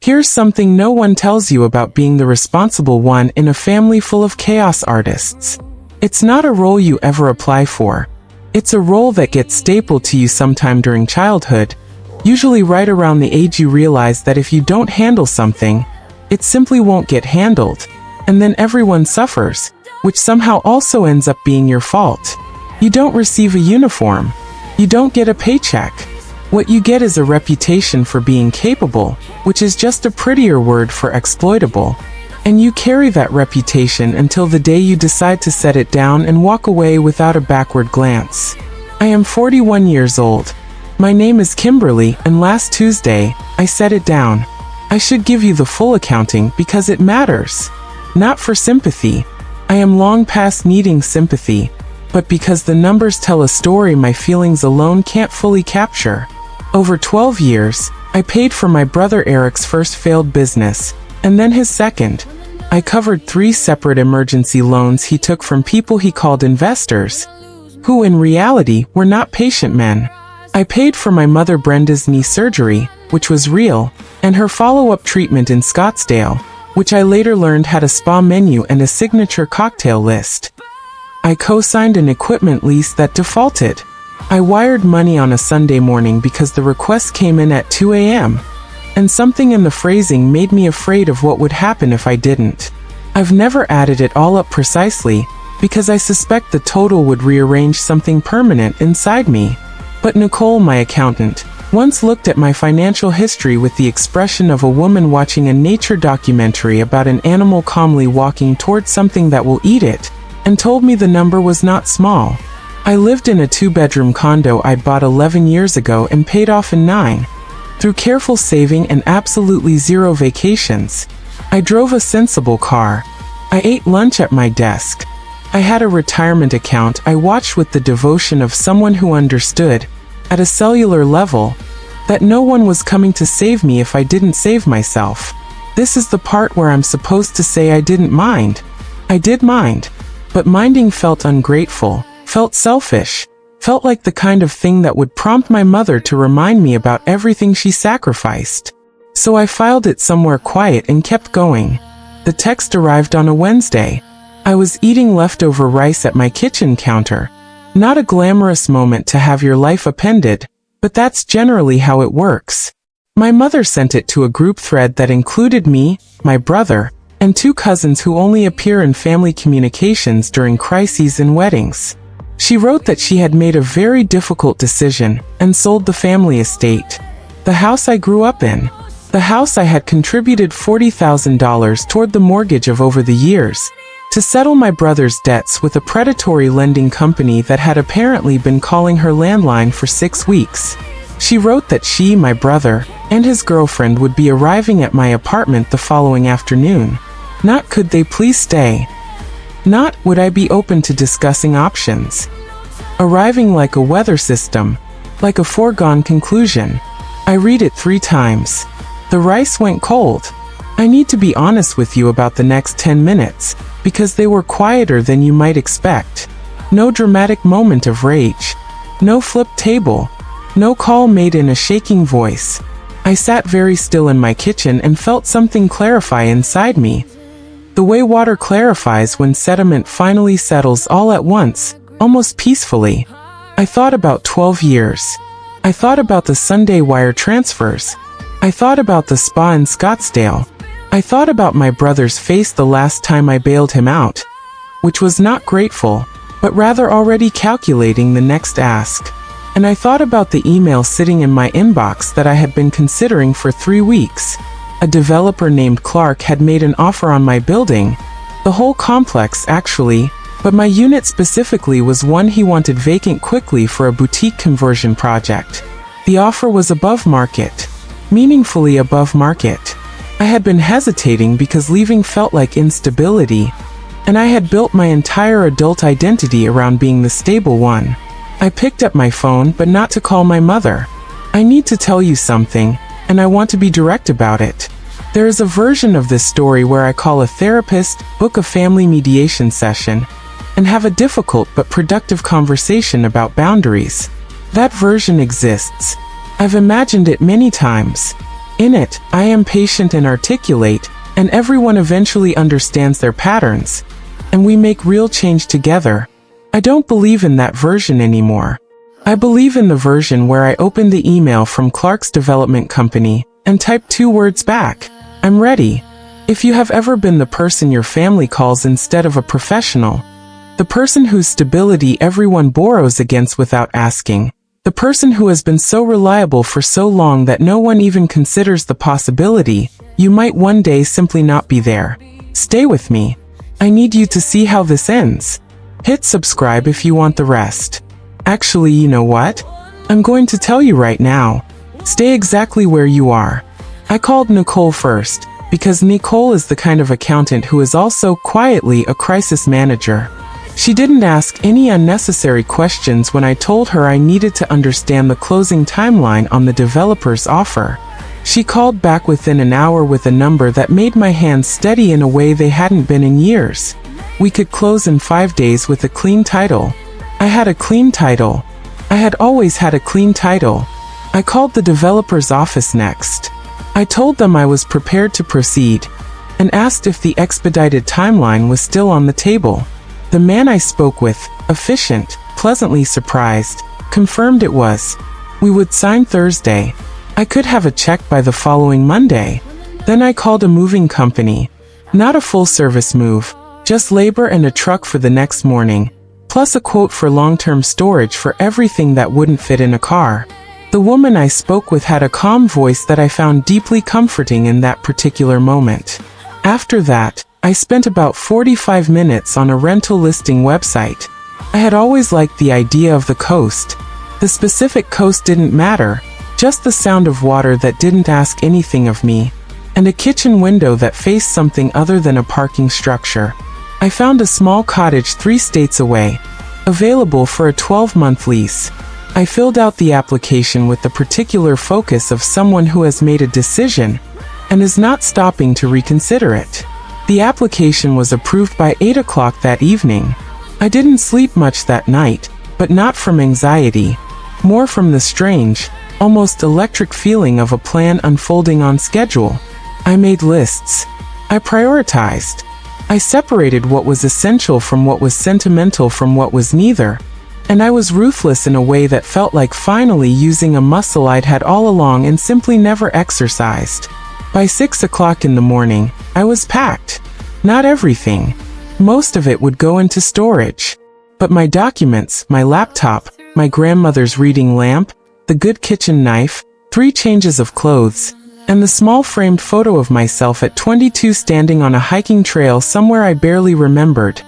Here's something no one tells you about being the responsible one in a family full of chaos artists. It's not a role you ever apply for. It's a role that gets stapled to you sometime during childhood, usually right around the age you realize that if you don't handle something, it simply won't get handled, and then everyone suffers, which somehow also ends up being your fault. You don't receive a uniform. You don't get a paycheck. What you get is a reputation for being capable, which is just a prettier word for exploitable. And you carry that reputation until the day you decide to set it down and walk away without a backward glance. I am 41 years old. My name is Kimberly, and last Tuesday, I set it down. I should give you the full accounting because it matters. Not for sympathy. I am long past needing sympathy, but because the numbers tell a story my feelings alone can't fully capture. Over 12 years, I paid for my brother Eric's first failed business, and then his second. I covered 3 separate emergency loans he took from people he called investors, who in reality were not patient men. I paid for my mother Brenda's knee surgery, which was real, and her follow-up treatment in Scottsdale, which I later learned had a spa menu and a signature cocktail list. I co-signed an equipment lease that defaulted. I wired money on a Sunday morning because the request came in at 2 a.m. And something in the phrasing made me afraid of what would happen if I didn't. I've never added it all up precisely, because I suspect the total would rearrange something permanent inside me. But Nicole, my accountant, once looked at my financial history with the expression of a woman watching a nature documentary about an animal calmly walking towards something that will eat it, and told me the number was not small. I lived in a 2-bedroom condo I'd bought 11 years ago and paid off in 9. Through careful saving and absolutely zero vacations. I drove a sensible car. I ate lunch at my desk. I had a retirement account I watched with the devotion of someone who understood, at a cellular level, that no one was coming to save me if I didn't save myself. This is the part where I'm supposed to say I didn't mind. I did mind. But minding felt ungrateful, felt selfish, felt like the kind of thing that would prompt my mother to remind me about everything she sacrificed. So I filed it somewhere quiet and kept going. The text arrived on a Wednesday. I was eating leftover rice at my kitchen counter. Not a glamorous moment to have your life appended, but that's generally how it works. My mother sent it to a group thread that included me, my brother, and 2 cousins who only appear in family communications during crises and weddings. She wrote that she had made a very difficult decision and sold the family estate. The house I grew up in. The house I had contributed $40,000 toward the mortgage of over the years, to settle my brother's debts with a predatory lending company that had apparently been calling her landline for 6 weeks. She wrote that she, my brother, and his girlfriend would be arriving at my apartment the following afternoon. Not could they please stay. Not would I be open to discussing options. Arriving like a weather system, like a foregone conclusion. I read it 3 times. The rice went cold. I need to be honest with you about the next 10 minutes, because they were quieter than you might expect. No dramatic moment of rage. No flipped table. No call made in a shaking voice. I sat very still in my kitchen and felt something clarify inside me. The way water clarifies when sediment finally settles all at once, almost peacefully. I thought about 12 years. I thought about the Sunday wire transfers. I thought about the spa in Scottsdale. I thought about my brother's face the last time I bailed him out, which was not grateful, but rather already calculating the next ask. And I thought about the email sitting in my inbox that I had been considering for 3 weeks. A developer named Clark had made an offer on my building, the whole complex actually, but my unit specifically was one he wanted vacant quickly for a boutique conversion project. The offer was above market, meaningfully above market. I had been hesitating because leaving felt like instability, and I had built my entire adult identity around being the stable one. I picked up my phone, but not to call my mother. I need to tell you something, and I want to be direct about it. There is a version of this story where I call a therapist, book a family mediation session, and have a difficult but productive conversation about boundaries. That version exists. I've imagined it many times. In it, I am patient and articulate, and everyone eventually understands their patterns, and we make real change together. I don't believe in that version anymore. I believe in the version where I open the email from Clark's development company and type 2 words back. I'm ready. If you have ever been the person your family calls instead of a professional, the person whose stability everyone borrows against without asking, the person who has been so reliable for so long that no one even considers the possibility you might one day simply not be there. Stay with me. I need you to see how this ends. Hit subscribe if you want the rest. Actually, you know what? I'm going to tell you right now. Stay exactly where you are. I called Nicole first, because Nicole is the kind of accountant who is also quietly a crisis manager. She didn't ask any unnecessary questions when I told her I needed to understand the closing timeline on the developer's offer. She called back within an hour with a number that made my hands steady in a way they hadn't been in years. We could close in 5 days with a clean title. I had a clean title. I had always had a clean title. I called the developer's office next. I told them I was prepared to proceed, and asked if the expedited timeline was still on the table. The man I spoke with, efficient, pleasantly surprised, confirmed it was. We would sign Thursday. I could have a check by the following Monday. Then I called a moving company. Not a full-service move, just labor and a truck for the next morning, plus a quote for long-term storage for everything that wouldn't fit in a car. The woman I spoke with had a calm voice that I found deeply comforting in that particular moment. After that, I spent about 45 minutes on a rental listing website. I had always liked the idea of the coast. The specific coast didn't matter, just the sound of water that didn't ask anything of me, and a kitchen window that faced something other than a parking structure. I found a small cottage 3 states away, available for a 12-month lease. I filled out the application with the particular focus of someone who has made a decision and is not stopping to reconsider it. The application was approved by 8 o'clock that evening. I didn't sleep much that night, but not from anxiety, more from the strange, almost electric feeling of a plan unfolding on schedule. I made lists. I prioritized. I separated what was essential from what was sentimental from what was neither. And I was ruthless in a way that felt like finally using a muscle I'd had all along and simply never exercised. By 6 o'clock in the morning, I was packed. Not everything. Most of it would go into storage. But my documents, my laptop, my grandmother's reading lamp, the good kitchen knife, 3 changes of clothes, and the small framed photo of myself at 22 standing on a hiking trail somewhere I barely remembered,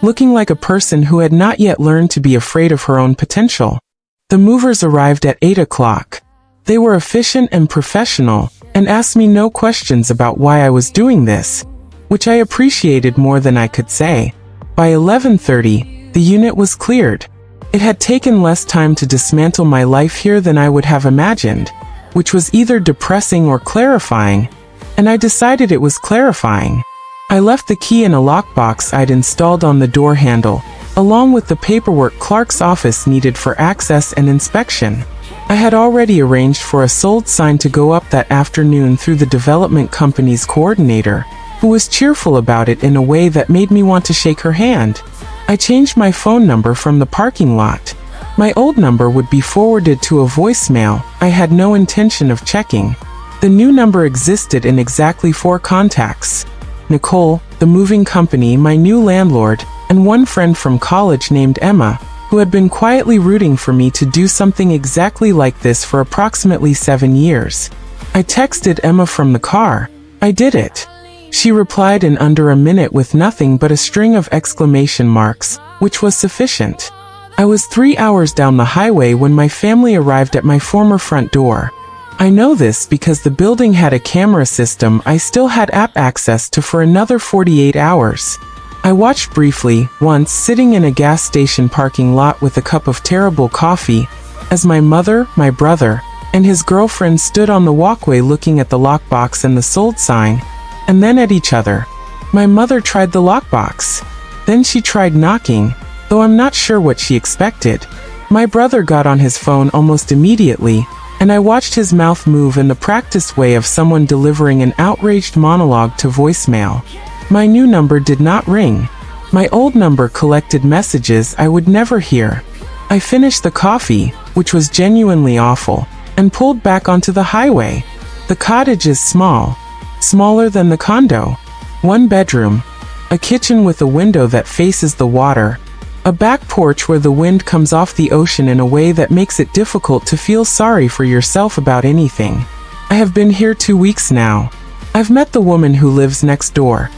looking like a person who had not yet learned to be afraid of her own potential. The movers arrived at 8 o'clock. They were efficient and professional, and asked me no questions about why I was doing this, which I appreciated more than I could say. By 11:30, the unit was cleared. It had taken less time to dismantle my life here than I would have imagined, which was either depressing or clarifying, and I decided it was clarifying. I left the key in a lockbox I'd installed on the door handle, along with the paperwork Clark's office needed for access and inspection. I had already arranged for a sold sign to go up that afternoon through the development company's coordinator, who was cheerful about it in a way that made me want to shake her hand. I changed my phone number from the parking lot. My old number would be forwarded to a voicemail I had no intention of checking. The new number existed in exactly 4 contacts: Nicole, the moving company, my new landlord, and one friend from college named Emma, who had been quietly rooting for me to do something exactly like this for approximately 7 years. I texted Emma from the car. I did it. She replied in under a minute with nothing but a string of exclamation marks, which was sufficient. I was 3 hours down the highway when my family arrived at my former front door. I know this because the building had a camera system I still had app access to for another 48 hours. I watched briefly, once sitting in a gas station parking lot with a cup of terrible coffee, as my mother, my brother, and his girlfriend stood on the walkway looking at the lockbox and the sold sign, and then at each other. My mother tried the lockbox. Then she tried knocking, though I'm not sure what she expected. My brother got on his phone almost immediately, and I watched his mouth move in the practiced way of someone delivering an outraged monologue to voicemail. My new number did not ring. My old number collected messages I would never hear. I finished the coffee, which was genuinely awful, and pulled back onto the highway. The cottage is small. Smaller than the condo. 1 bedroom. A kitchen with a window that faces the water. A back porch where the wind comes off the ocean in a way that makes it difficult to feel sorry for yourself about anything. I have been here 2 weeks now. I've met the woman who lives next door.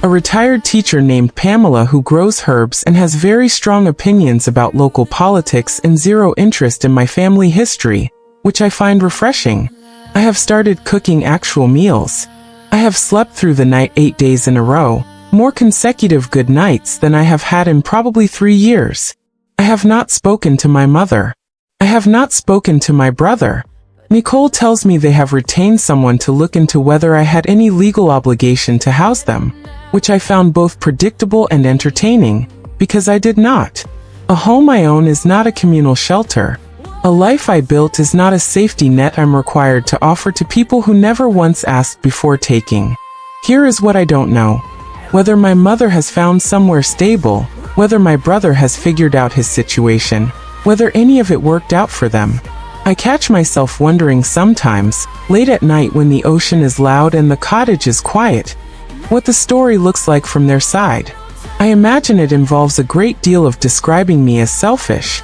A retired teacher named Pamela who grows herbs and has very strong opinions about local politics and zero interest in my family history, which I find refreshing. I have started cooking actual meals. I have slept through the night 8 days in a row. More consecutive good nights than I have had in probably 3 years. I have not spoken to my mother. I have not spoken to my brother. Nicole tells me they have retained someone to look into whether I had any legal obligation to house them, which I found both predictable and entertaining, because I did not. A home I own is not a communal shelter. A life I built is not a safety net I'm required to offer to people who never once asked before taking. Here is what I don't know. Whether my mother has found somewhere stable, whether my brother has figured out his situation, whether any of it worked out for them. I catch myself wondering sometimes, late at night when the ocean is loud and the cottage is quiet, what the story looks like from their side. I imagine it involves a great deal of describing me as selfish,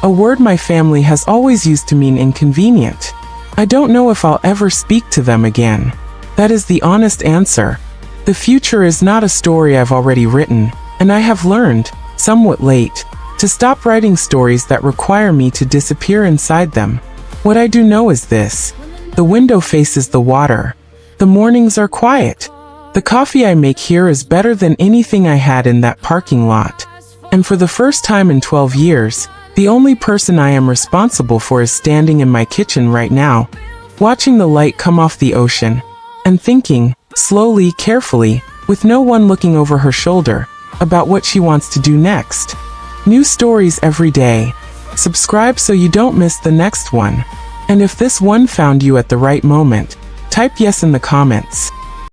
a word my family has always used to mean inconvenient. I don't know if I'll ever speak to them again. That is the honest answer. The future is not a story I've already written, and I have learned, somewhat late, to stop writing stories that require me to disappear inside them. What I do know is this. The window faces the water. The mornings are quiet. The coffee I make here is better than anything I had in that parking lot. And for the first time in 12 years, the only person I am responsible for is standing in my kitchen right now, watching the light come off the ocean, and thinking, slowly, carefully, with no one looking over her shoulder, about what she wants to do next. New stories every day. Subscribe so you don't miss the next one. And if this one found you at the right moment, type yes in the comments.